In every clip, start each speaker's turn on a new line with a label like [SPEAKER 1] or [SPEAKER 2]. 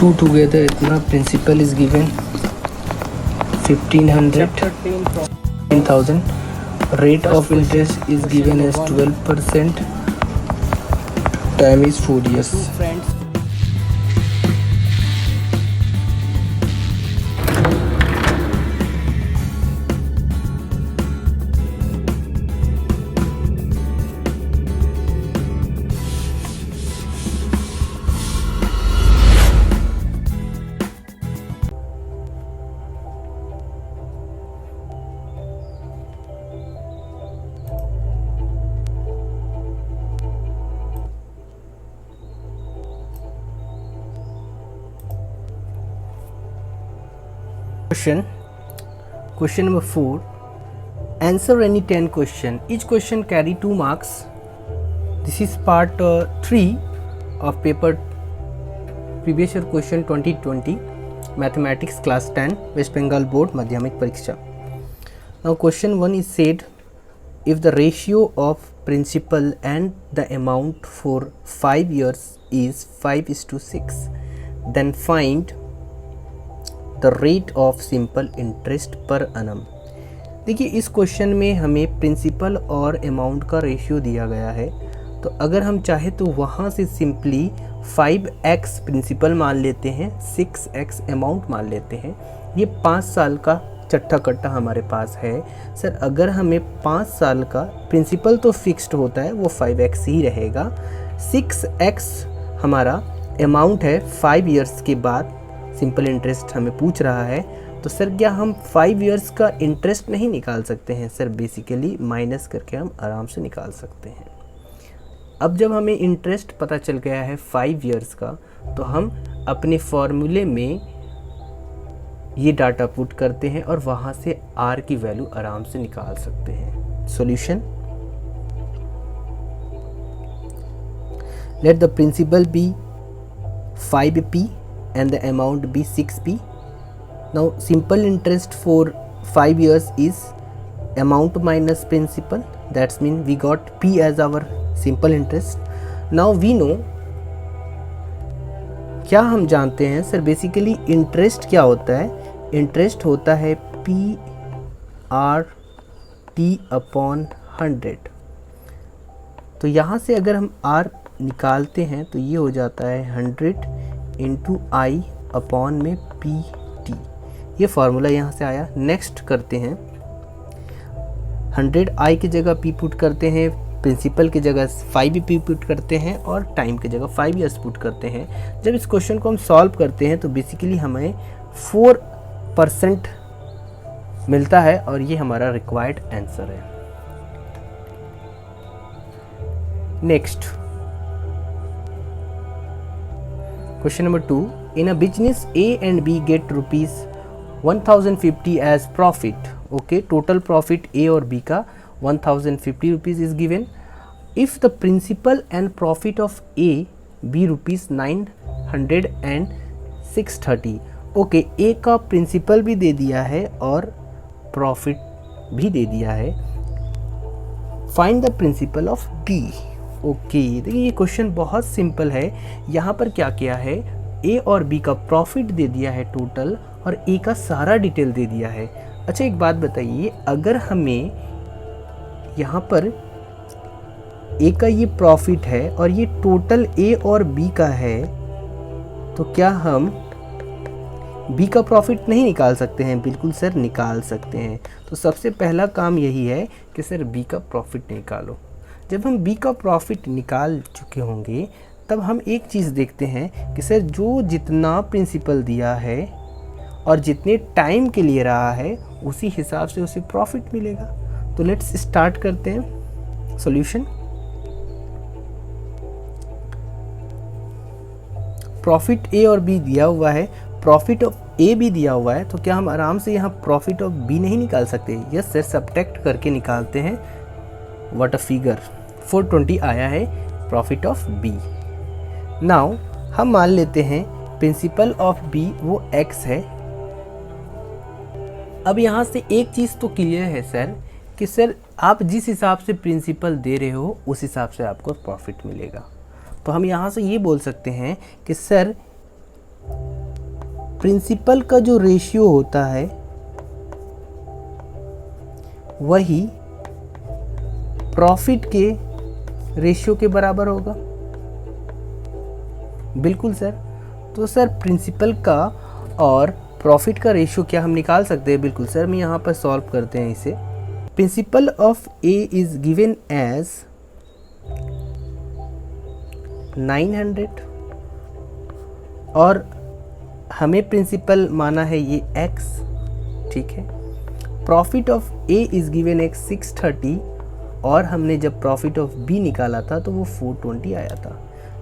[SPEAKER 1] To together इतना principal is given 1500 10,000. Rate of interest is given as 12%. Time is 4 years. Question number 4. Answer any 10 question. Each question carry 2 marks. This is part 3 of paper previous year question 2020 mathematics class 10 West Bengal board madhyamik pariksha. Now question 1 is said, if the ratio of principal and the amount for 5 years is 5:6, then find the rate of simple interest पर annum. देखिए इस question में हमें principal और amount का ratio दिया गया है, तो अगर हम चाहे तो वहाँ से सिंपली 5x प्रिंसिपल मान लेते हैं, 6x अमाउंट मान लेते हैं. ये 5 साल का चट्टा कट्टा हमारे पास है. सर अगर हमें 5 साल का प्रिंसिपल तो फिक्स्ड होता है, वो 5x ही रहेगा. 6x हमारा अमाउंट है 5 ईयर्स के बाद सिंपल इंटरेस्ट हमें पूछ रहा है. तो सर क्या हम 5 ईयर्स का इंटरेस्ट नहीं निकाल सकते हैं? सर बेसिकली माइनस करके हम आराम से निकाल सकते हैं. अब जब हमें इंटरेस्ट पता चल गया है 5 ईयर्स का, तो हम अपने फॉर्मूले में ये डाटा पुट करते हैं और वहाँ से r की वैल्यू आराम से निकाल सकते हैं. Solution, let the principal be 5p and the amount be 6p. Now simple interest for 5 years is amount minus principal, that's mean we got p as our simple interest. Now we know, क्या हम जानते हैं sir basically interest क्या होता है? Interest होता है p/t upon 100. तो यहाँ से अगर हम r निकालते हैं तो ये हो जाता है 100 इंटू आई अपॉन में पी टी. ये फार्मूला यहाँ से आया. नेक्स्ट करते हैं, 100 आई की जगह पी पुट करते हैं, प्रिंसिपल की जगह 5 पी पुट करते हैं और टाइम की जगह 5 ईयर्स पुट करते हैं. जब इस क्वेश्चन को हम सॉल्व करते हैं तो बेसिकली हमें 4% मिलता है और ये हमारा रिक्वायर्ड आंसर है. Next question number 2. In a business, A and B get rupees 1050 as profit. Okay, total profit A और B का 1050 rupees is given. If the principal and profit of A be rupees 900 and 630. Okay, A का principal भी दे दिया है और profit भी दे दिया है. Find the principle of B. Okay देखिए ये क्वेश्चन बहुत सिंपल है. यहाँ पर क्या किया है, ए और बी का प्रॉफिट दे दिया है टोटल और ए का सारा डिटेल दे दिया है. अच्छा एक बात बताइए, अगर हमें यहाँ पर ए का ये प्रॉफिट है और ये टोटल ए और बी का है, तो क्या हम बी का प्रॉफिट नहीं निकाल सकते हैं? बिल्कुल सर निकाल सकते हैं. तो सबसे पहला काम यही है कि सर बी का प्रॉफिट निकालो. जब हम बी का प्रॉफिट निकाल चुके होंगे तब हम एक चीज़ देखते हैं कि सर जो जितना प्रिंसिपल दिया है और जितने टाइम के लिए रहा है उसी हिसाब से उसे प्रॉफिट मिलेगा. तो लेट्स स्टार्ट करते हैं. सॉल्यूशन, प्रॉफिट ए और बी दिया हुआ है, प्रॉफिट ऑफ ए भी दिया हुआ है, तो क्या हम आराम से यहाँ प्रॉफिट ऑफ बी नहीं निकाल सकते? यस सर, सब्ट्रैक्ट करके निकालते हैं. व्हाट अ फिगर, 420 आया है प्रॉफिट ऑफ बी. नाउ हम मान लेते हैं प्रिंसिपल ऑफ बी वो x है. अब यहाँ से एक चीज़ तो क्लियर है सर कि सर आप जिस हिसाब से प्रिंसिपल दे रहे हो उस हिसाब से आपको प्रॉफिट मिलेगा. तो हम यहाँ से ये बोल सकते हैं कि सर प्रिंसिपल का जो रेशियो होता है वही प्रॉफिट के रेशियो के बराबर होगा। बिल्कुल सर। तो सर प्रिंसिपल का और प्रॉफिट का रेशियो क्या हम निकाल सकते हैं? बिल्कुल सर, मैं यहाँ पर सॉल्व करते हैं इसे। Principal of A is given as 900 और हमें प्रिंसिपल माना है ये x, ठीक है। Profit of A is given x 630 और हमने जब प्रॉफिट ऑफ बी निकाला था तो वो 420 आया था।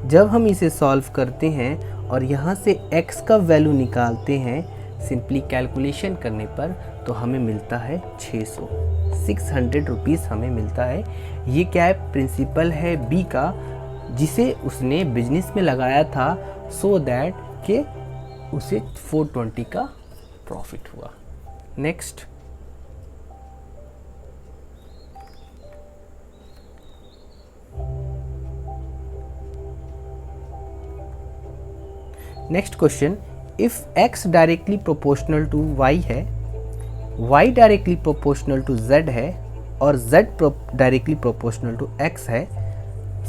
[SPEAKER 1] जब हम इसे सॉल्व करते हैं और यहाँ से x का वैल्यू निकालते हैं सिंपली कैलकुलेशन करने पर, तो हमें मिलता है 600 रुपीज़ हमें मिलता है। ये क्या है? प्रिंसिपल है बी का, जिसे उसने बिजनेस में लगाया था सो दैट कि उसे 420 का प्रॉफिट हुआ। Next, question, if x directly proportional to y है, y directly proportional to z है और z directly proportional to x है,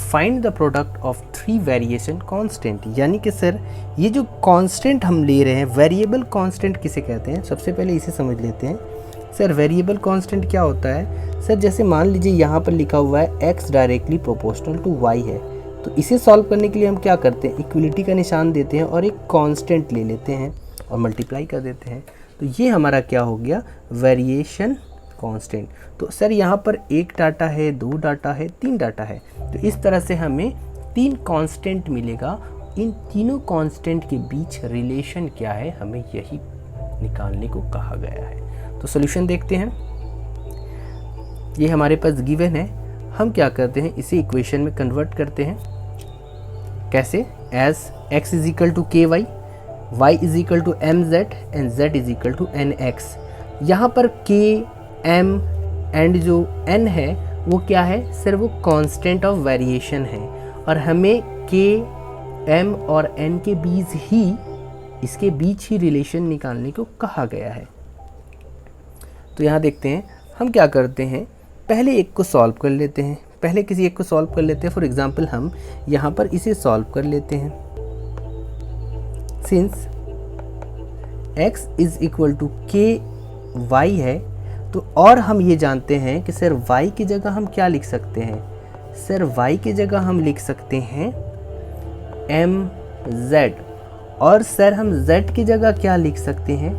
[SPEAKER 1] find the product of 3 variation constant. यानी कि सर ये जो कांस्टेंट हम ले रहे हैं, वेरिएबल कांस्टेंट किसे कहते हैं? सबसे पहले इसे समझ लेते हैं। सर वेरिएबल कांस्टेंट क्या होता है? सर जैसे मान लीजिए यहाँ पर लिखा हुआ है x directly proportional to y है, तो इसे सॉल्व करने के लिए हम क्या करते हैं? इक्वलिटी का निशान देते हैं और एक कांस्टेंट ले लेते हैं और मल्टीप्लाई कर देते हैं। तो ये हमारा क्या हो गया? Variation constant. तो सर यहाँ पर 1 डाटा है, 2 डाटा है, 3 डाटा है, तो इस तरह से हमें 3 कांस्टेंट मिलेगा। इन तीनों कांस्टेंट के बीच रिलेशन क्या है, हमें यही निकालने को कहा गया है। तो सॉल्यूशन देखते हैं। ये हमारे पास गिवन है, हम क्या करते हैं? इसे इक्वेशन में कन्वर्ट करते हैं। कैसे? As x is equal to के Y, Y is equal to M Z and z is equal to N X. यहाँ पर k, m एंड जो n है वो क्या है? सर वो कांस्टेंट ऑफ वेरिएशन है और हमें k, m और n के बीच ही, इसके बीच ही रिलेशन निकालने को कहा गया है। तो यहाँ देखते हैं हम क्या करते हैं, पहले एक को सॉल्व कर लेते हैं। पहले किसी एक को सॉल्व कर लेते हैं। फॉर एग्जांपल हम यहाँ पर इसे सॉल्व कर लेते हैं। Since x is equal to के वाई है, तो और हम ये जानते हैं कि सर y की जगह हम क्या लिख सकते हैं? सर y की जगह हम लिख सकते हैं mz, और सर हम z की जगह क्या लिख सकते हैं?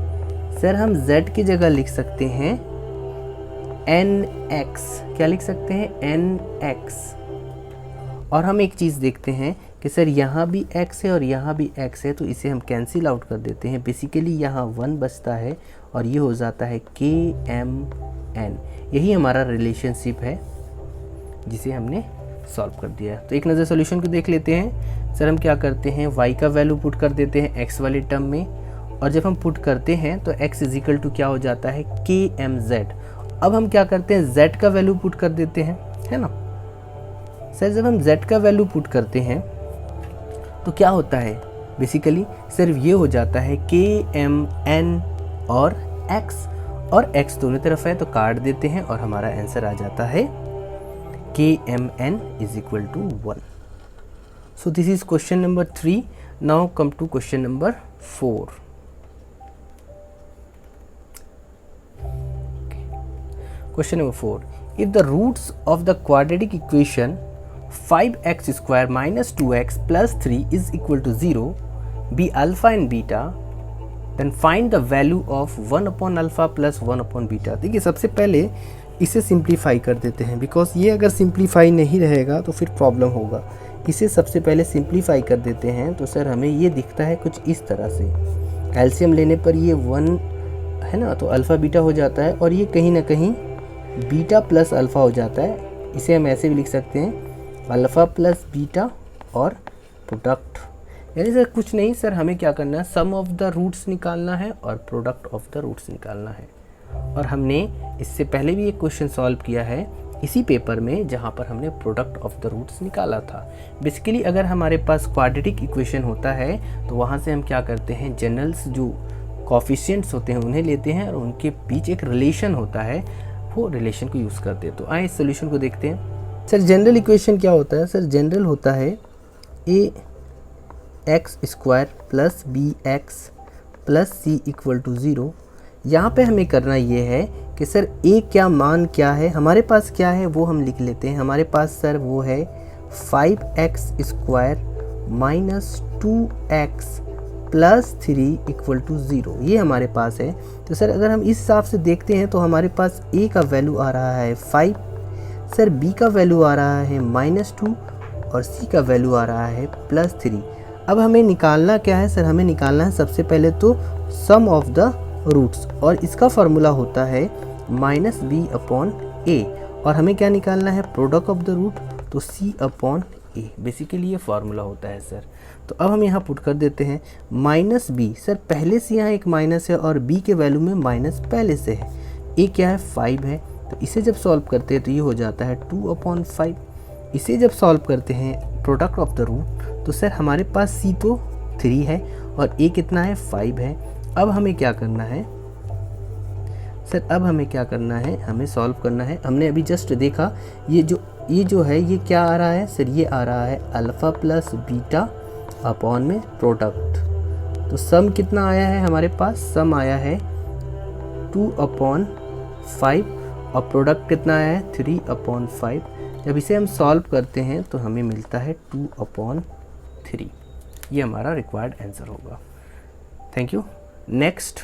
[SPEAKER 1] सर हम z की जगह लिख सकते हैं nx। क्या लिख सकते हैं? nx। और हम एक चीज़ देखते हैं कि सर यहाँ भी x है और यहाँ भी x है, तो इसे हम कैंसिल आउट कर देते हैं। बेसिकली यहाँ 1 बचता है और ये हो जाता है kmn। यही हमारा रिलेशनशिप है जिसे हमने सॉल्व कर दिया। तो एक नज़र सॉल्यूशन को देख लेते हैं। सर हम क्या करते हैं? y का वैल्यू पुट कर देते हैं x वाले टर्म में, और जब हम पुट करते हैं तो x इज इक्वल टू क्या हो जाता है? kmz। अब हम क्या करते हैं? z का वैल्यू पुट कर देते हैं, है ना। सर जब हम z का वैल्यू पुट करते हैं तो क्या होता है? बेसिकली सिर्फ ये हो जाता है kmn और x दोनों तरफ है तो काट देते हैं और हमारा आंसर आ जाता है kmn is equal to 1। So this is question number 3। Now come to question number 4। Question number 4. If the roots of the quadratic equation 5x square minus 2x plus 3 is equal to 0, be alpha and beta, then find the value of 1 upon alpha plus 1 upon beta। देखिए सबसे पहले इसे simplify कर देते हैं, because ये अगर simplify नहीं रहेगा तो फिर प्रॉब्लम होगा। इसे सबसे पहले सिंप्लीफाई कर देते हैं तो सर हमें ये दिखता है कुछ इस तरह से। एलसीएम लेने पर ये 1 है ना, तो अल्फ़ा बीटा हो जाता है और ये कहीं ना कहीं बीटा प्लस अल्फ़ा हो जाता है। इसे हम ऐसे भी लिख सकते हैं अल्फ़ा प्लस बीटा और प्रोडक्ट। यानी सर कुछ नहीं, सर हमें क्या करना है? सम ऑफ द रूट्स निकालना है और प्रोडक्ट ऑफ द रूट्स निकालना है। और हमने इससे पहले भी एक क्वेश्चन सॉल्व किया है इसी पेपर में जहाँ पर हमने प्रोडक्ट ऑफ द रूट्स निकाला था। बेसिकली अगर हमारे पास क्वाड्रेटिक इक्वेशन होता है तो वहाँ से हम क्या करते हैं, जनरल्स जो कॉफिशिएंट्स होते हैं उन्हें लेते हैं और उनके बीच एक रिलेशन होता है, वो रिलेशन को यूज़ करते हैं। तो आइए इस सोल्यूशन को देखते हैं। सर जनरल इक्वेशन क्या होता है? सर जनरल होता है A X square plus B X plus C equal to 0। यहाँ पे हमें करना ये है कि सर ए क्या मान क्या है, हमारे पास क्या है वो हम लिख लेते हैं। हमारे पास सर वो है 5x square minus 2x plus 3 equal to 0, ये हमारे पास है। तो सर अगर हम इस हिसाब से देखते हैं तो हमारे पास a का वैल्यू आ रहा है 5, सर b का वैल्यू आ रहा है -2 और c का वैल्यू आ रहा है +3। अब हमें निकालना क्या है सर? हमें निकालना है सबसे पहले तो सम ऑफ द रूट्स, और इसका फार्मूला होता है -b/a, और हमें क्या निकालना है? प्रोडक्ट ऑफ द रूट, तो c/a। बेसिकली ये फार्मूला होता है सर। तो अब हम यहाँ पुट कर देते हैं -b, सर पहले से यहाँ एक माइनस है और b के वैल्यू में माइनस पहले से है। a क्या है? 5 है, तो इसे जब सॉल्व करते हैं तो ये हो जाता है 2/5। इसे जब सॉल्व करते हैं प्रोडक्ट ऑफ द रूट, तो सर हमारे पास c तो 3 है और a कितना है? 5 है। अब हमें क्या करना है सर? अब हमें क्या करना है? हमें सॉल्व करना है। हमने अभी जस्ट देखा ये जो है ये क्या आ रहा है सर? ये आ रहा है अल्फ़ा प्लस बीटा अपॉन में प्रोडक्ट। तो सम कितना आया है हमारे पास? सम आया है 2/5 और प्रोडक्ट कितना आया है? 3/5। जब इसे हम सॉल्व करते हैं तो हमें मिलता है 2/3। ये हमारा रिक्वायर्ड आंसर होगा। Thank you. नेक्स्ट